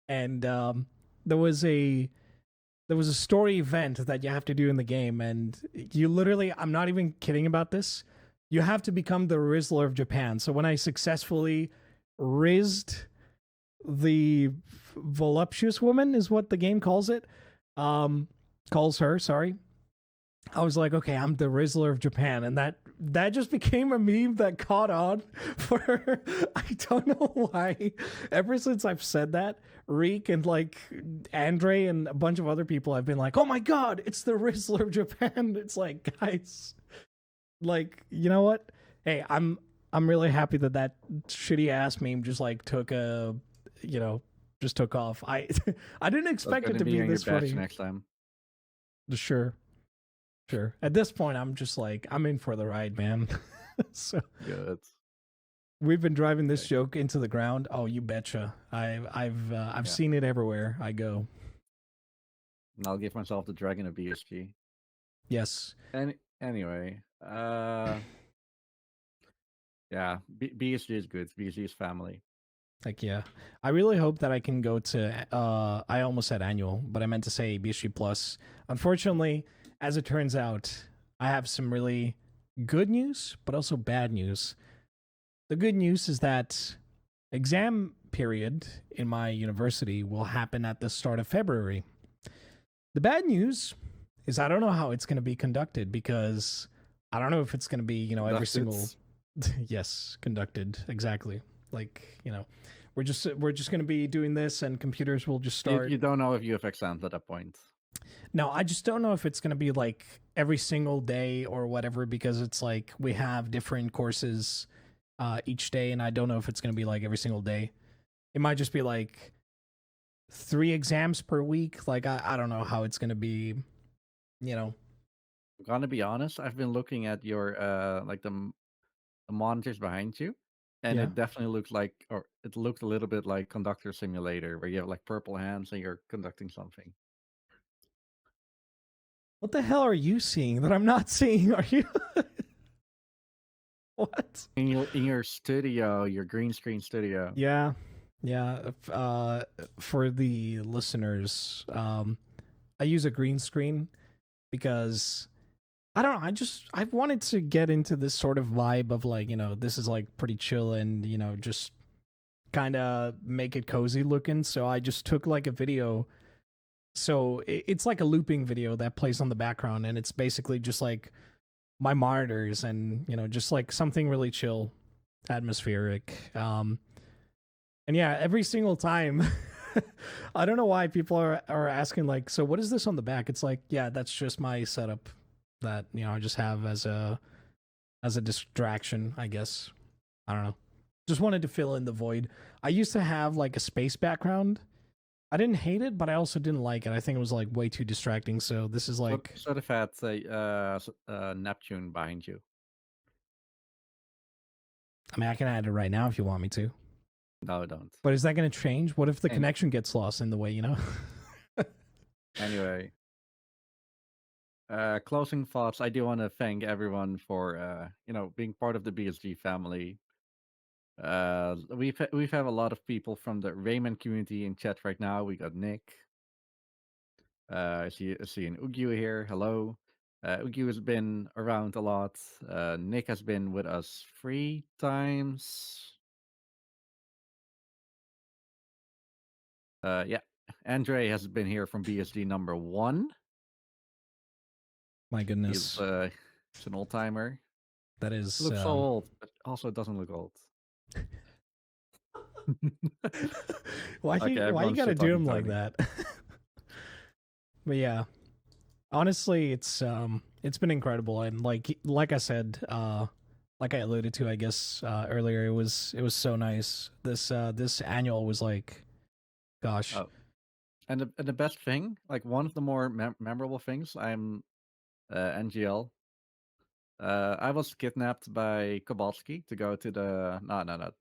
and there was a there was a story event that you have to do in the game, and you literally, I'm not even kidding about this, you have to become the Rizzler of Japan. So when I successfully rizzed the voluptuous woman, is what the game calls it, calls her, sorry, I was like, okay, I'm the Rizzler of Japan, and that just became a meme that caught on for I don't know why. Ever since I've said that, Reek and like Andre and a bunch of other people have been like, "Oh my god, it's the Rizzler of Japan." It's like, guys, like, you know what? Hey, I'm really happy that that shitty ass meme just like took a, you know, just took off. I I didn't That's expect going it to to be be on your this badge funny. next time. Sure. Sure. At this point, I'm just like, I'm in for the ride, man. So Good. we've been driving this Okay. joke into the ground. Oh, you betcha. I've Yeah. seen it everywhere I go. And I'll give myself the dragon of BSG. Yes. Anyway, yeah, BSG is good. BSG is family. Like, yeah. I really hope that I can go to I almost said annual, but I meant to say BSG Plus. Unfortunately, as it turns out, I have some really good news, but also bad news. The good news is that exam period in my university will happen at the start of February. The bad news is I don't know how it's going to be conducted because I don't know if it's going to be, every That's it. single yes, conducted exactly. Like, we're just going to be doing this and computers will just You, start. you don't know if you have exams at that point. No, I just don't know if it's going to be like every single day or whatever because it's like we have different courses each day and I don't know if it's going to be like every single day. It might just be like 3 exams per week. Like I don't know how it's gonna be. You know. I'm gonna be honest. I've been looking at your like the monitors behind you, and Yeah. it definitely looks like, or it looked a little bit like Conductor Simulator, where you have like purple hands and you're conducting something. What the hell are you seeing that I'm not seeing? Are you? What? In your studio, your green screen studio. Yeah. Yeah. For the listeners, I use a green screen because I don't know. I've wanted to get into this sort of vibe of like, this is like pretty chill and, just kind of make it cozy looking. So I just took like a video. So it's like a looping video that plays on the background, and it's basically just like my monitors and, just like something really chill, atmospheric. And yeah, every single time, I don't know why people are asking like, so what is this on the back? It's like, yeah, that's just my setup that, I just have as a distraction, I guess. I don't know. Just wanted to fill in the void. I used to have like a space background. I didn't hate it, but I also didn't like it. I think it was like way too distracting. So this is So, like, sort of had Neptune behind you. I mean, I can add it right now if you want me to. No, don't. But is that going to change? What if the Anyway, connection gets lost in the way, anyway, closing thoughts. I do want to thank everyone for being part of the BSG family. We've have a lot of people from the Rayman community in chat right now. We got Nick. I see an Ugyu here. Hello. Ugyu has been around a lot. Nick has been with us 3 times. Yeah. Andre has been here from BSG number 1. My He's goodness. he's an old timer. That He is looks so old, but also doesn't look old. why Okay, you everyone's got to shit do talking him like Tony. that? But yeah, honestly, it's been incredible, and like I said, like I alluded to, I guess earlier, it was so nice. This annual was like, gosh. Oh, and the best thing, like one of the more memorable things, I'm NGL. I was kidnapped by Kowalski to go to the no.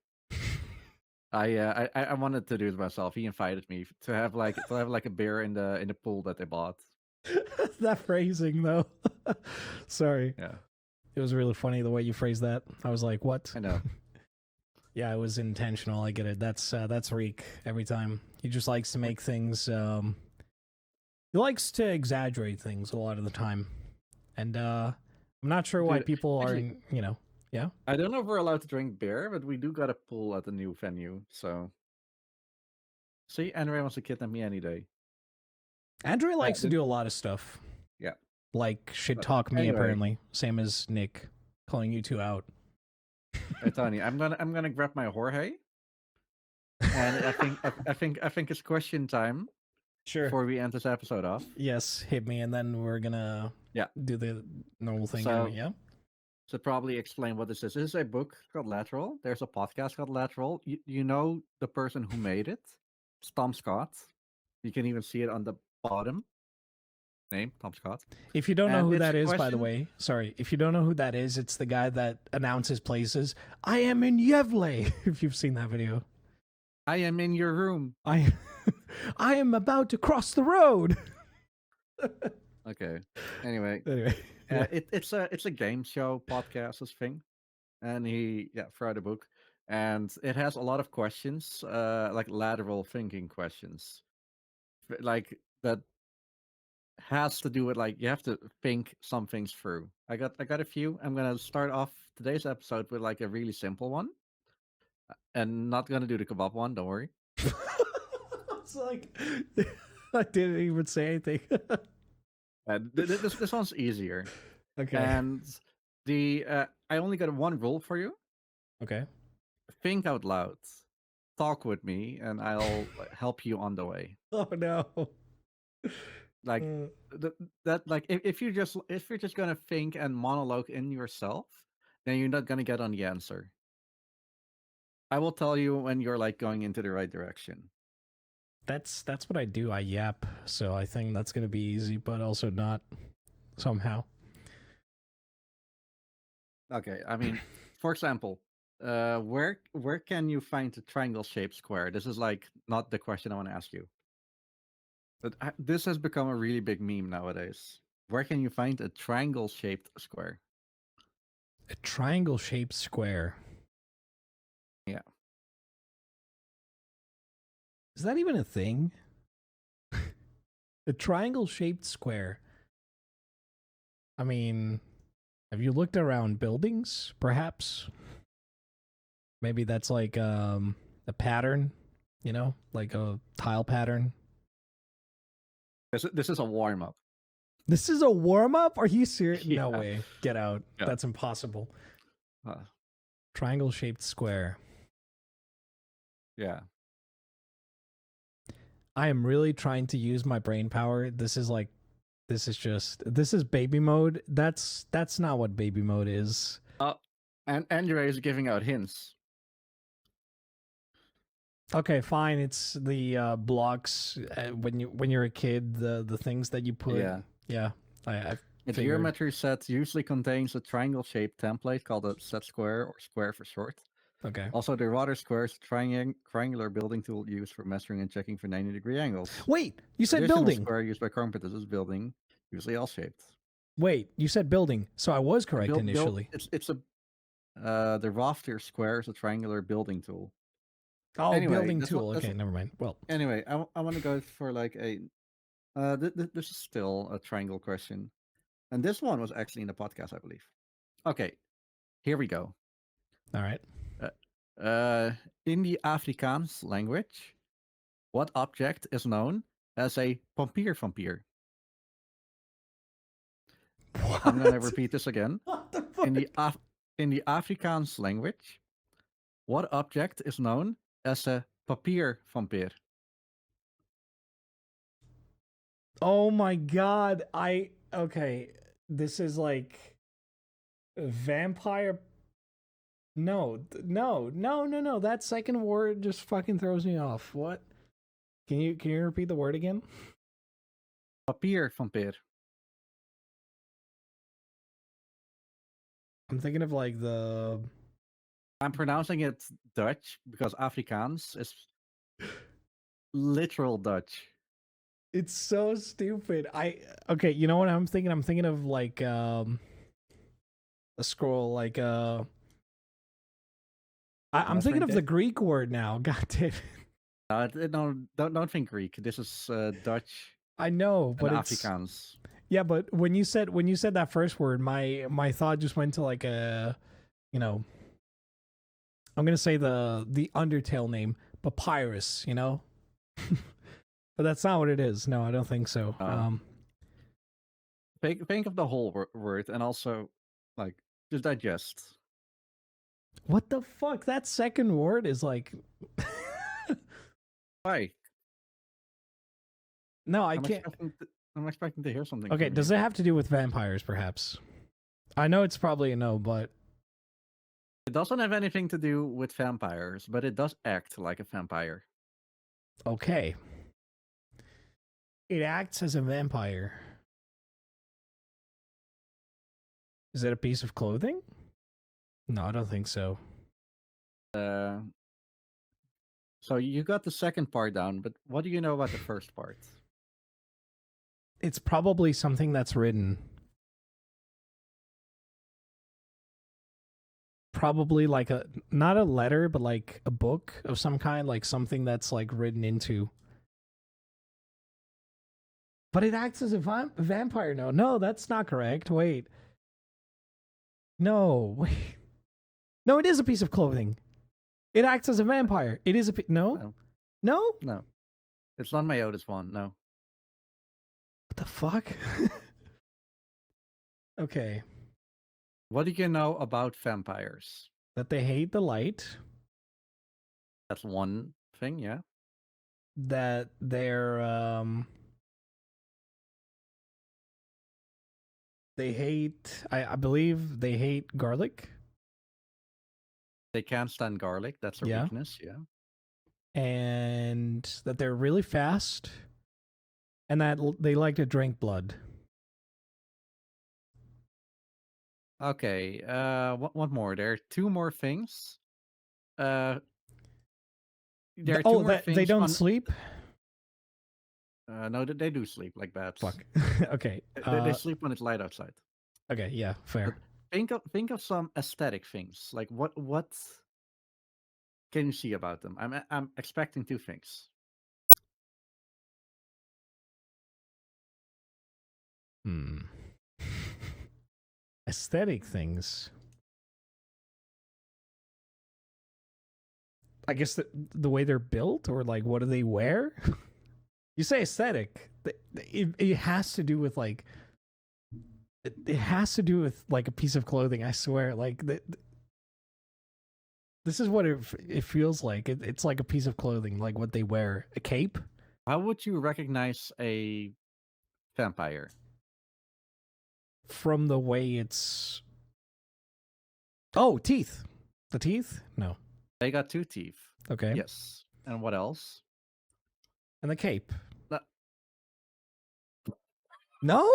I wanted to do it myself. He invited me to have like a beer in the pool that they bought. That phrasing though. Sorry. Yeah, It was really funny the way you phrased that. I was like, "What?" I know. Yeah, it was intentional. I get it. That's Reek every time. He just likes to Like make things. He likes to exaggerate things a lot of the time, and I'm not sure why dude, people are. actually, Yeah. I don't know if we're allowed to drink beer, but we do got a pool at the new venue. So see, Andre wants to kidnap me any day. Andrew Yeah, likes to do a lot of stuff, yeah. like shit But talk me anyway, apparently, same as Nick calling you two out. Tony, I'm gonna grab my Jorge, and I think it's question time Sure. before we end this episode off. Yes, hit me, and then we're gonna Yeah. do the normal thing anyway. So Yeah. to probably explain what this is. This is a book called Lateral. There's a podcast called Lateral. You know the person who made it? It's Tom Scott. You can even see it on the bottom. Name, Tom Scott. If you don't know And who it's that a is, by the question. way, sorry. If you don't know who that is, it's the guy that announces places. I am in Yevle. If you've seen that video, I am in your room. I, I am about to cross the road. Okay. Anyway, Anyway, yeah. it's a game show podcast, this thing. And he throughout the book. And it has a lot of questions, like lateral thinking questions. Like that has to do with like you have to think some things through. I got a few. I'm gonna start off today's episode with like a really simple one, and not gonna do the kebab one. Don't worry. It's like I didn't even say anything. This one's easier, Okay. and the I only got one rule for you. Okay. Think out loud, talk with me, and I'll help you on the way. Oh no. Like Uh, that like if you're just gonna think and monologue in yourself, then you're not gonna get on the answer. I will tell you when you're like going into the right direction. that's what I do. I yap. So I think that's gonna be easy, but also not somehow. Okay, I mean, for example, where can you find a triangle shaped square? This is like not the question I want to ask you. But this has become a really big meme nowadays. Where can you find a triangle shaped square? A triangle shaped square. Yeah. Is that even a thing? A triangle shaped square. I mean, have you looked around buildings? Perhaps maybe that's like a pattern, you know, like a tile pattern. This is a warm up. This is a warm up. Are you serious? No Yeah. way. Get out. Yeah. That's impossible. Uh, Triangle shaped square. yeah. I am really trying to use my brain power. This is baby mode. That's not what baby mode is. And Andre is giving out hints. Okay, fine. It's the blocks when you're a kid. The things that you put. Yeah. Yeah. I A figured. geometry set usually contains a triangle-shaped template called a set square or square for short. Okay. Also, the Rotter square is a triangular building tool used for measuring and checking for 90-degree angles. Wait, you said Traditional building. square used by carpenters is building, usually L-shaped. Wait, you said building. So I was correct initially. It's a the rafter square is a triangular building tool. Oh, Anyway, building tool. Okay, never mind. Well, anyway, I want to go for like a this is still a triangle question, and this one was actually in the podcast, I believe. Okay, here we go. all right. In the Afrikaans language, what object is known as a pompier? I'm going to repeat this again. What the fuck? In the Afrikaans language, what object is known as a papier? Oh my god. Okay. This is like vampire. No. That second word just fucking throws me off. What? Can you repeat the word again? Papier. I'm thinking of like the I'm pronouncing it Dutch because Afrikaans is literal Dutch. It's so stupid. Okay, you know what I'm thinking? I'm thinking of like a scroll like I'm thinking of the Greek word now. God damn it. No, don't think Greek. This is Dutch. I know, but it's Afrikaans. Yeah, but when you said that first word, my thought just went to like a, you know, I'm gonna say the Undertale name, Papyrus, you know, but that's not what it is. No, I don't think so. Think of the whole word and also like just digest. What the fuck? That second word is like. Why? No, I can't. I'm expecting to hear something. Okay, does it have to do with vampires, perhaps? I know it's probably a no, but it doesn't have anything to do with vampires, but it does act like a vampire. Okay. It acts as a vampire. Is it a piece of clothing? No, I don't think so. So you got the second part down, but what do you know about the first part? It's probably something that's written. Probably like not a letter, but like a book of some kind, like something that's like written into. But it acts as a vampire. No, that's not correct. Wait. No, wait. No, it is a piece of clothing. It acts as a vampire. It is a no. It's not my oldest one. No. What the fuck? Okay. What do you know about vampires? That they hate the light. That's one thing, yeah. That they're they hate. I believe they hate garlic. They can't stand garlic. That's a weakness, yeah. And that they're really fast. And that they like to drink blood. Okay, what more? There are two more things. There are two more things. They don't sleep? No, they do sleep like bats. Fuck. Okay. They sleep when it's light outside. Okay, yeah, fair. But think of some aesthetic things. Like what can you see about them? I'm expecting two things. Aesthetic things. I guess the way they're built, or like what do they wear? You say aesthetic. It has to do with like it has to do with like a piece of clothing. I swear. Like this is what it feels like. It's like a piece of clothing, like what they wear. A cape. How would you recognize a vampire? From the way it's. Oh, teeth. The teeth? No. They got 2 teeth. Okay. Yes. And what else? And the cape. Uh, No?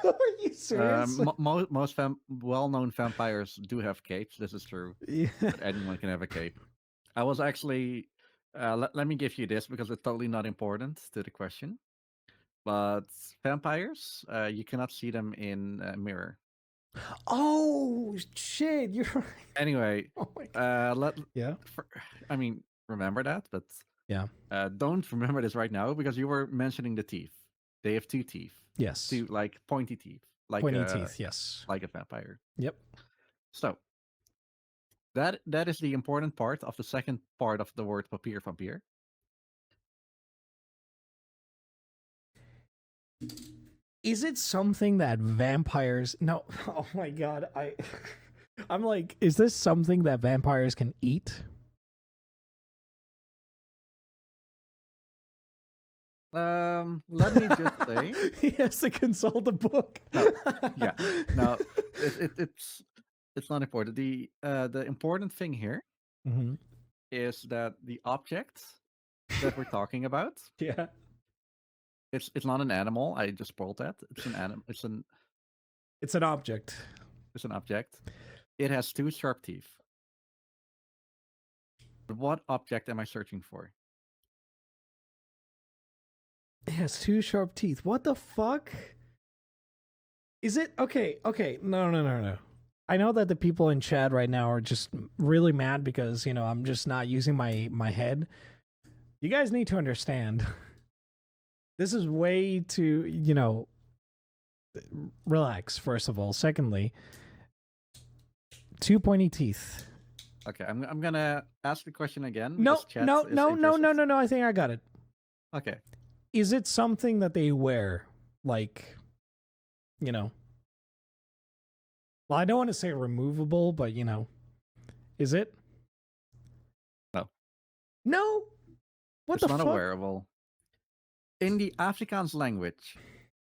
Are you serious? Most well-known vampires do have capes. This is true. Yeah. But anyone can have a cape. I was actually. Let me give you this because it's totally not important to the question. But vampires, you cannot see them in a mirror. Oh shit! You're right. Anyway, Oh my God. Yeah. I mean, remember that, but Yeah. don't remember this right now because you were mentioning the teeth. They have 2 teeth, Yes. 2 like pointy teeth, like Pointy teeth. Yes. like a vampire. Yep. So that is the important part of the second part of the word papier vampire. Is it something that vampires? No. Oh my God. I'm like, is this something that vampires can eat? Let me just say, He has to consult a book. no, yeah, no, it's not important. The important thing here Mm-hmm. is that the object that we're talking about, Yeah. it's not an animal. I just spoiled that. It's an animal. It's an object. It's an object. It has 2 sharp teeth. What object am I searching for? It has 2 sharp teeth. What the fuck? Is it okay? Okay, no. I know that the people in chat right now are just really mad because I'm just not using my head. You guys need to understand. This is way too relax. First of all, secondly, 2 pointy teeth. Okay, I'm gonna ask the question again. No. because chat is interested. I think I got it. Okay, Is it something that they wear? Like, well, I don't want to say removable, but is it? no, No. What it's the not a fuck? wearable. In the Afrikaans language,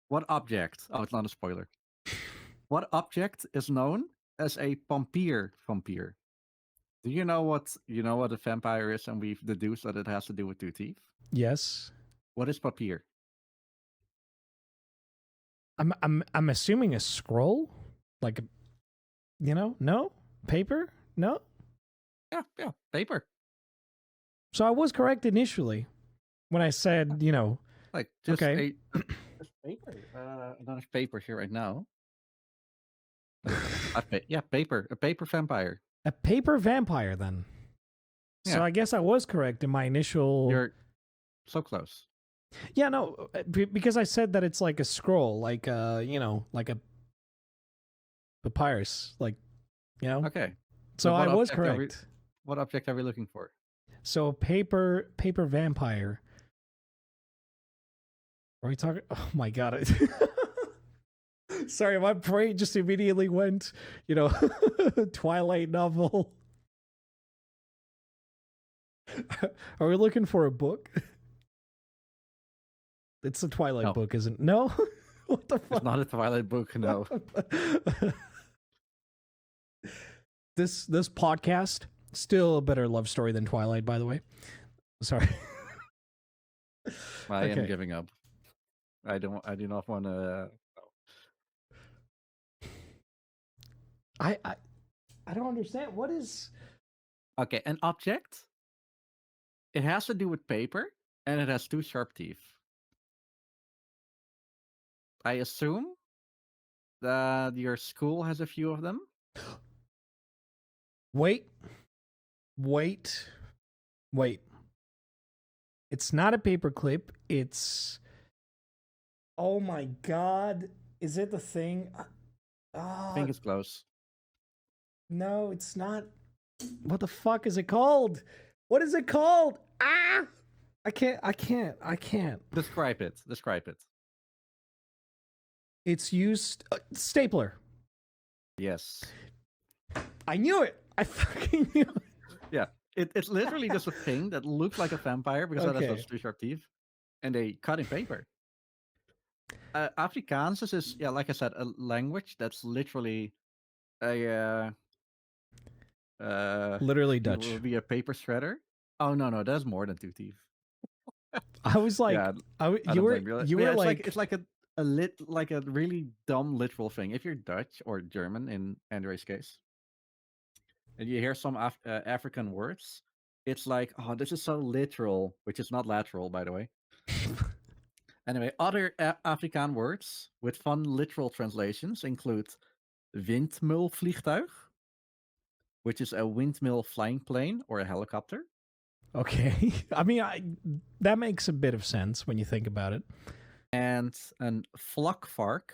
what object? Oh, it's not a spoiler. What object is known as a pampier vampire? Do you know what a vampire is, and we've deduced that it has to do with 2 teeth? Yes. What is papier? I'm assuming a scroll, like no paper, no. Yeah, paper. So I was correct initially when I said Like just okay. just paper. I don't have paper here right now. Yeah, paper. A paper vampire. A paper vampire then. So Yeah. I guess I was correct in my initial. You're so close. Yeah, no, because I said that it's like a scroll, like like a papyrus, like Okay. So what I was object are we- correct. What object are we looking for? So paper vampire. Are we talking? Oh my God. Sorry, my brain just immediately went, Twilight novel. Are we looking for a book? It's a Twilight No. book, isn't it? No? What the fuck? It's not a Twilight book, no. This podcast, still a better love story than Twilight, by the way. Sorry. I am Okay. giving up. I do not want to. I don't understand. What is Okay, an object. It has to do with paper, and it has 2 sharp teeth. I assume that your school has a few of them. Wait. It's not a paperclip. It's. Oh my God! Is it the thing? I Oh think it's close. no, it's not. What the fuck is it called? What is it called? Ah! I can't. Describe it. Describe it. It's used stapler. Yes. I knew it. I fucking knew it. Yeah. It's literally just a thing that looks like a vampire because it has Okay. those two sharp teeth, and they cut in paper. Afrikaans is, yeah, like I said, a language that's literally a Literally would Dutch. be a paper shredder. Oh no, that's more than two teeth. I was like, Yeah, I you don't were blame you. you But were yeah, it's like like a like a really dumb literal thing. If you're Dutch or German in Andre's case, and you hear some African words, it's like, oh, this is so literal, which is not lateral, by the way. Anyway, other Afrikaan words with fun literal translations include windmulvliegtuig, which is a windmill flying plane or a helicopter, okay. I mean, that makes a bit of sense when you think about it. and an vlakvark.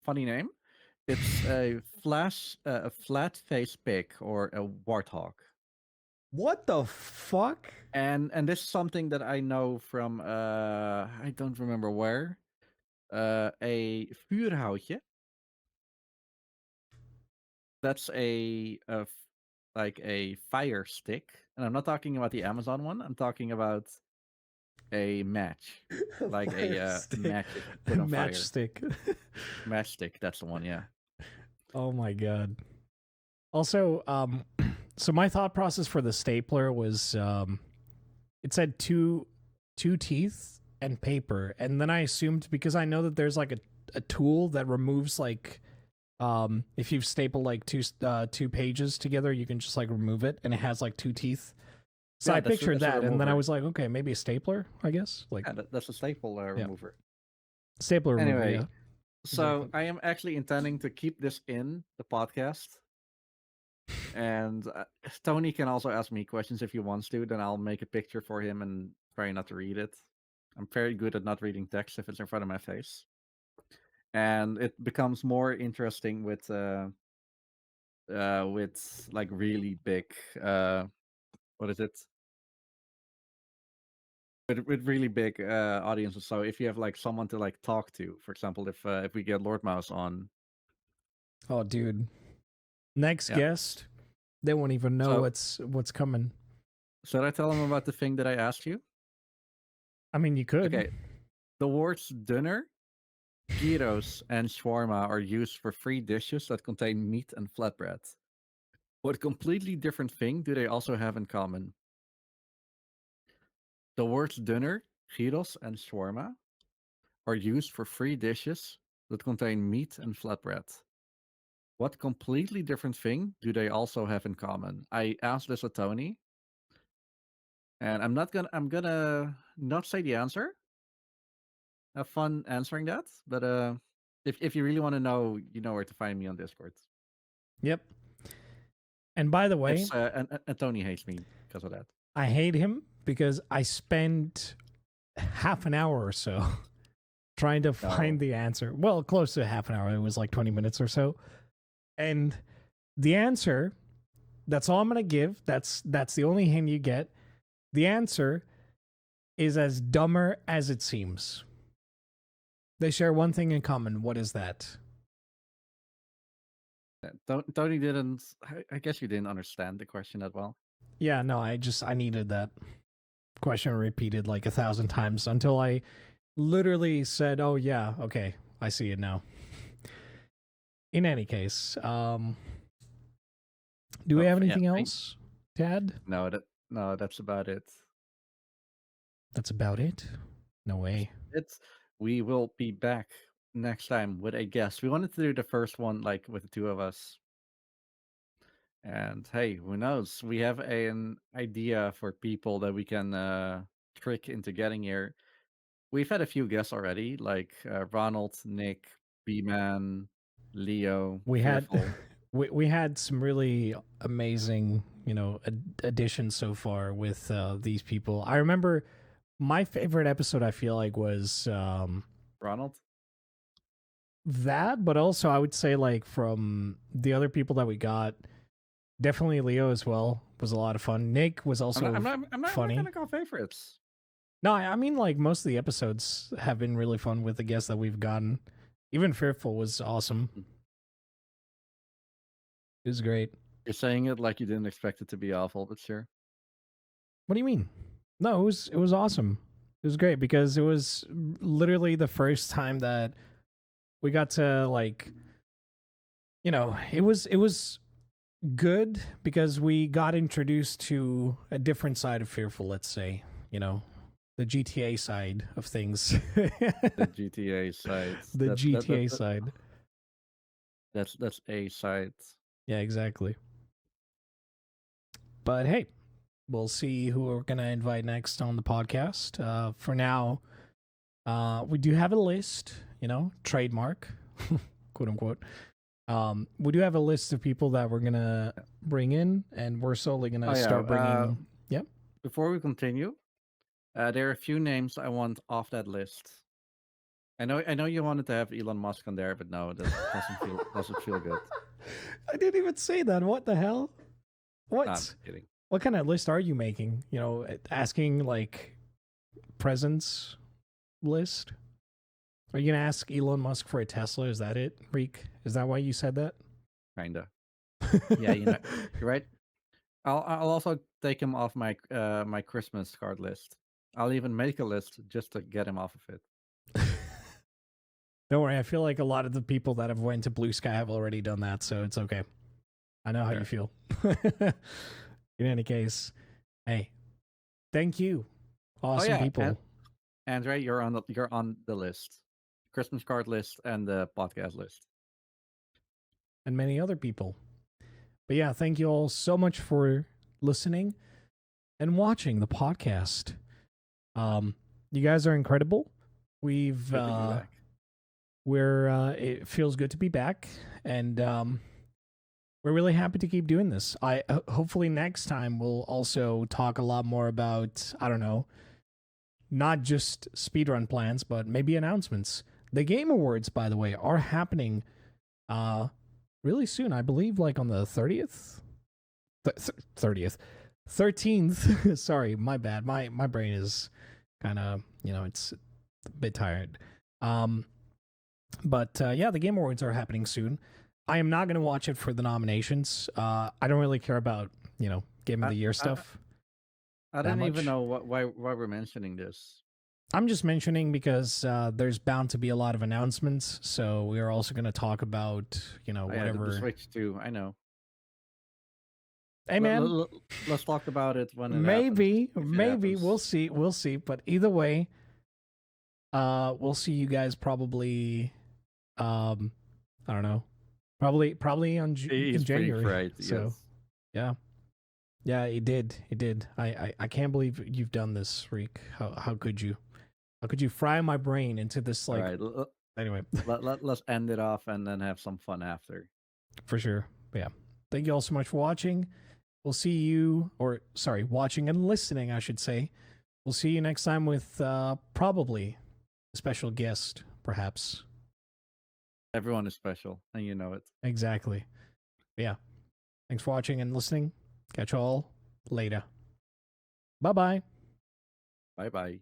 Funny name. It's a flat face pig or a warthog. What the fuck? And this is something that I know from I don't remember where. A vuurhoutje. That's like a fire stick, and I'm not talking about the Amazon one. I'm talking about a match, like a Fire stick. match that you put on fire. Matchstick. Matchstick. That's the one. Yeah. Oh my god. Also, so my thought process for the stapler was it said two teeth and paper, and then I assumed because I know that there's like a tool that removes like if you've stapled like two pages together, you can just like remove it, and it has like two teeth. So Yeah, I pictured that's a that, and then I remover. was like, okay, maybe a stapler, I guess, like Yeah, that's a staple remover. stapler remover. Anyway, Yeah, so exactly. I am actually intending to keep this in the podcast, and Tony can also ask me questions if he wants to. Then I'll make a picture for him and try not to read it. I'm very good at not reading text if it's in front of my face, and it becomes more interesting with like really big what is it? With really big audiences. So if you have like someone to like talk to, for example, if we get Lord Mouse on, Oh, dude. Next yeah. guest, they won't even know So what's coming. should I tell him about the thing that I asked you? I mean, you could. Okay, the words dinner, gyros, and shawarma are used for three dishes that contain meat and flatbread. What completely different thing do they also have in common? The words dinner, gyros, and shawarma are used for three dishes that contain meat and flatbread. What completely different thing do they also have in common? I asked this of Tony, and I'm gonna not say the answer. Have fun answering that, but if you really want to know, you know where to find me on Discord. Yep. And by the way, It's and Tony hates me because of that. I hate him because I spent half an hour or so trying to find No, the answer. Well, close to half an hour. It was like 20 minutes or so. And the answer, that's all I'm going to give. That's the only hint you get. The answer is as dumber as it seems. They share one thing in common. What is that? Tony didn't. I guess you didn't understand the question that well. Yeah, no, I needed that question repeated like 1,000 times until I literally said, "Oh yeah, okay, I see it now." In any case, do we Oh, have yeah, anything else to add? no, that's about it. That's about it. No way. It's we will be back next time with a guest. We wanted to do the first one like with the two of us. And hey, who knows? We have an idea for people that we can trick into getting here. We've had a few guests already, like Ronald, Nick, B-Man, Leo, We had Fearful. we had some really amazing, additions so far with these people. I remember my favorite episode. I feel like was Ronald? that, but also I would say like from the other people that we got, definitely Leo as well was a lot of fun. Nick was I'm not. also I'm not. I'm not funny. gonna call favorites. No, I mean like most of the episodes have been really fun with the guests that we've gotten. Even Fearful was awesome. Mm. It was great. You're saying it like you didn't expect it to be awful, but sure. What do you mean? No, it was awesome. It was great because it was literally the first time that we got to like, it was good because we got introduced to a different side of Fearful, let's say, the GTA side of things. The GTA sides. The GTA side. That's a side. Yeah, exactly. But hey, we'll see who we're gonna invite next on the podcast. For now, we do have a list, trademark, quote unquote. We do have a list of people that we're gonna bring in, and we're slowly gonna start bringing. Yep. Before we continue, there are a few names I want off that list. I know you wanted to have Elon Musk on there, but no, that doesn't feel good. I didn't even say that. What the hell? What? Nah, I'm kidding. What kind of list are you making? Asking like presents list? Are you gonna ask Elon Musk for a Tesla? Is that it, Reek? Is that why you said that? Kinda. Yeah, you're right. I'll also take him off my my Christmas card list. I'll even make a list just to get him off of it. Don't worry, I feel like a lot of the people that have went to Blue Sky have already done that, so it's okay. I know how you feel. In any case, hey, thank you, awesome people. Andre, you're on the list, Christmas card list and the podcast list, and many other people. But yeah, thank you all so much for listening and watching the podcast. You guys are incredible. We've it feels good to be back, and we're really happy to keep doing this. I hopefully next time we'll also talk a lot more about, I don't know, not just speedrun plans, but maybe announcements. The Game Awards, by the way, are happening really soon. I believe like on the 30th. 30th. 13th. Sorry, my bad. My brain is kind of, it's a bit tired. But yeah, the Game Awards are happening soon. I am not going to watch it for the nominations. I don't really care about, Game of the Year stuff. I don't even know why we're mentioning this. I'm just mentioning because there's bound to be a lot of announcements. So we are also going to talk about, whatever. The Switch 2, I know. Hey man, let's talk about it when it maybe happens. we'll see. But either way, we'll see you guys probably. I don't know. Probably in January. Right, so yes. Yeah, it did. I can't believe you've done this, Reek. How could you? How could you fry my brain into this like? All right, anyway, let's end it off and then have some fun after. For sure. Yeah. Thank you all so much for watching. We'll see you, watching and listening, I should say. We'll see you next time with probably a special guest, perhaps. Everyone is special, and you know it. Exactly. Yeah. Thanks for watching and listening. Catch you all later. Bye-bye. Bye-bye.